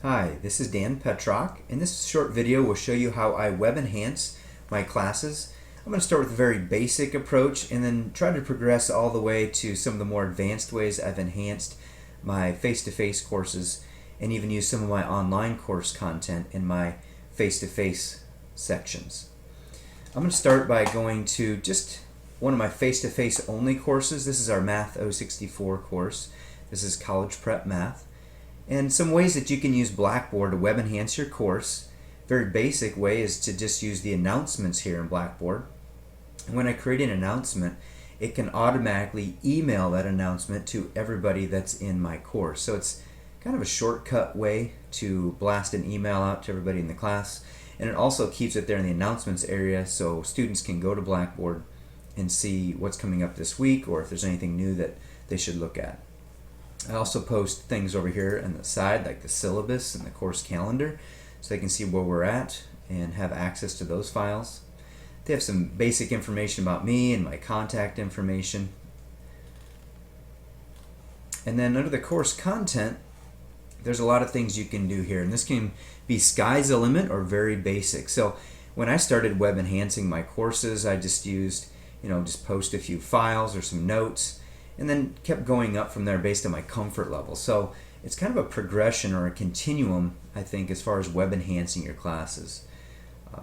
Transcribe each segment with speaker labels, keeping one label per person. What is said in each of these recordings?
Speaker 1: Hi, this is Dan Petrak, and this short video will show you how I web enhance my classes. I'm going to start with a very basic approach and then try to progress all the way to some of the more advanced ways I've enhanced my face-to-face courses and even use some of my online course content in my face-to-face sections. I'm going to start by going to just one of my face-to-face only courses. This is our Math 064 course. This is College Prep Math. And some ways that you can use Blackboard to web enhance your course. Very basic way is to just use the announcements here in Blackboard. And when I create an announcement, it can automatically email that announcement to everybody that's in my course. So it's kind of a shortcut way to blast an email out to everybody in the class. And it also keeps it there in the announcements area so students can go to Blackboard and see what's coming up this week or if there's anything new that they should look at. I also post things over here on the side like the syllabus and the course calendar so they can see where we're at and have access to those files. They have some basic information about me and my contact information. And then under the course content, there's a lot of things you can do here, and this can be sky's the limit or very basic. So when I started web enhancing my courses, I just used, just post a few files or some notes, and then kept going up from there based on my comfort level. So it's kind of a progression or a continuum, I think, as far as web enhancing your classes.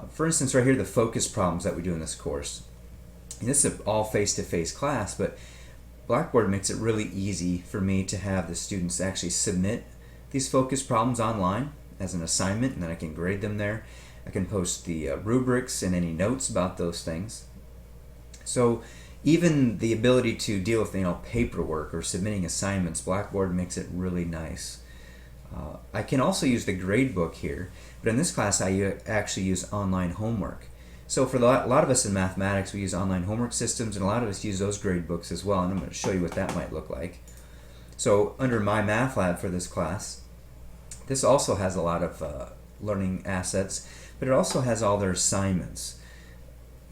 Speaker 1: For instance, right here, the focus problems that we do in this course. And this is an all face-to-face class, but Blackboard makes it really easy for me to have the students actually submit these focus problems online as an assignment, and then I can grade them there. I can post the rubrics and any notes about those things. So even the ability to deal with paperwork or submitting assignments, Blackboard makes it really nice. I can also use the gradebook here, but in this class I actually use online homework. So for a lot of us in mathematics, we use online homework systems, and a lot of us use those gradebooks as well, and I'm going to show you what that might look like. So under My Math Lab for this class, this also has a lot of learning assets, but it also has all their assignments.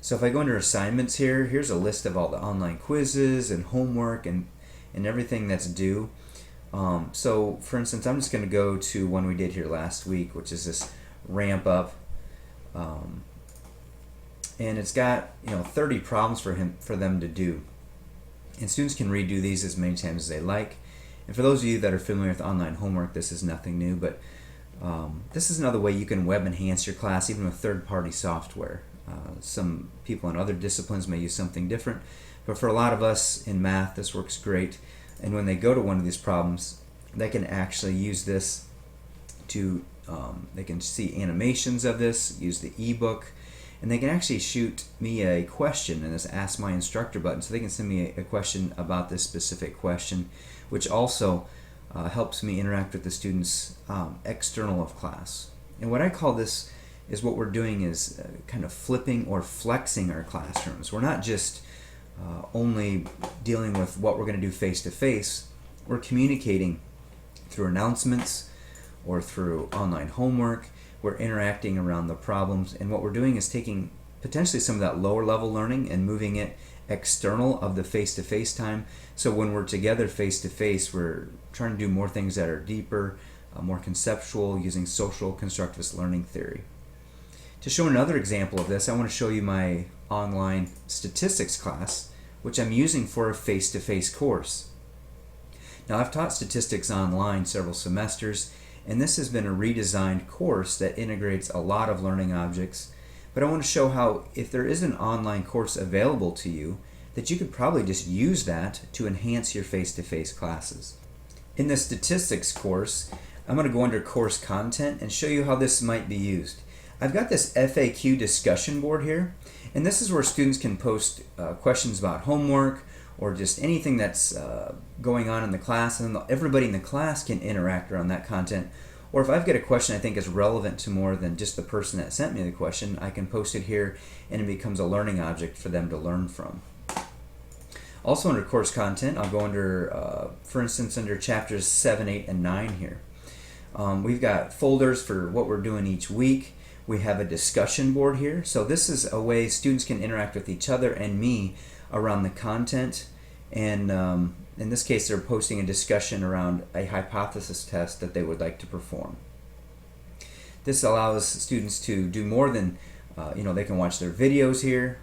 Speaker 1: So if I go under assignments here, here's a list of all the online quizzes and homework and everything that's due. So for instance, I'm just going to go to one we did here last week, which is this ramp up. And it's got 30 problems for them to do. And students can redo these as many times as they like. And for those of you that are familiar with online homework, this is nothing new, but this is another way you can web enhance your class even with third-party software. Some people in other disciplines may use something different, but for a lot of us in math, this works great. And when they go to one of these problems, they can actually use this to, they can see animations of this, use the ebook, and they can actually shoot me a question in this Ask My Instructor button, so they can send me a question about this specific question, which also helps me interact with the students external of class. And what I call this is what we're doing is kind of flipping or flexing our classrooms. We're not just only dealing with what we're going to do face-to-face. We're communicating through announcements or through online homework. We're interacting around the problems, and what we're doing is taking potentially some of that lower level learning and moving it external of the face-to-face time. So when we're together face-to-face, we're trying to do more things that are deeper, more conceptual, using social constructivist learning theory. To show another example of this, I want to show you my online statistics class, which I'm using for a face-to-face course. Now, I've taught statistics online several semesters, and this has been a redesigned course that integrates a lot of learning objects. But I want to show how, if there is an online course available to you, that you could probably just use that to enhance your face-to-face classes. In the statistics course, I'm going to go under course content and show you how this might be used. I've got this FAQ discussion board here, and this is where students can post questions about homework or just anything that's going on in the class, and everybody in the class can interact around that content. Or if I've got a question I think is relevant to more than just the person that sent me the question, I can post it here and it becomes a learning object for them to learn from. Also under course content, I'll go under, for instance, under chapters 7, 8, and 9 here. We've got folders for what we're doing each week. We have a discussion board here. So this is a way students can interact with each other and me around the content. And in this case, they're posting a discussion around a hypothesis test that they would like to perform. This allows students to do more than, they can watch their videos here,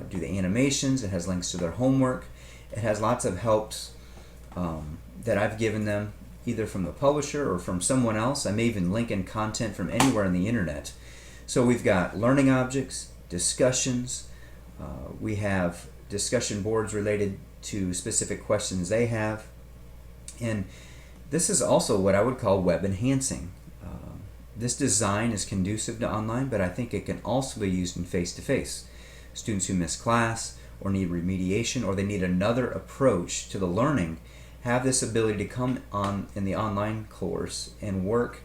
Speaker 1: do the animations. It has links to their homework. It has lots of helps that I've given them, either from the publisher or from someone else. I may even link in content from anywhere on the internet. So we've got learning objects, discussions. We have discussion boards related to specific questions they have. And this is also what I would call web enhancing. This design is conducive to online, but I think it can also be used in face-to-face. Students who miss class or need remediation, or they need another approach to the learning, have this ability to come on in the online course and work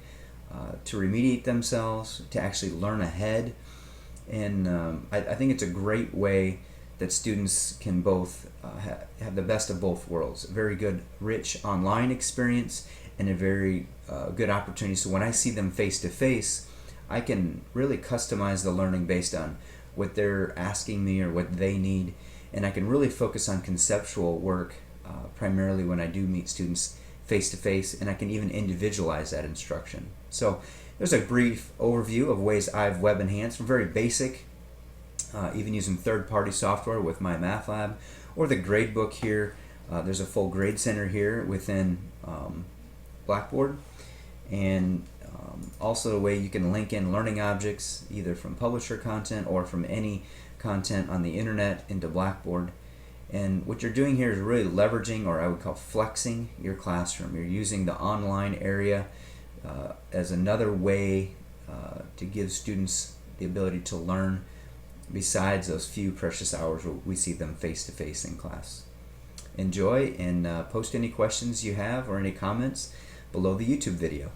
Speaker 1: to remediate themselves, to actually learn ahead. And I think it's a great way that students can both have the best of both worlds. A very good, rich online experience and a very good opportunity. So when I see them face to face, I can really customize the learning based on what they're asking me or what they need. And I can really focus on conceptual work primarily when I do meet students face to face, and I can even individualize that instruction. So there's a brief overview of ways I've web enhanced from very basic, even using third-party software with my math lab, or the gradebook here. There's a full grade center here within Blackboard, and also a way you can link in learning objects either from publisher content or from any content on the internet into Blackboard. And what you're doing here is really leveraging, or I would call flexing, your classroom. You're using the online area as another way to give students the ability to learn besides those few precious hours where we see them face to face in class. Enjoy, and post any questions you have or any comments below the YouTube video.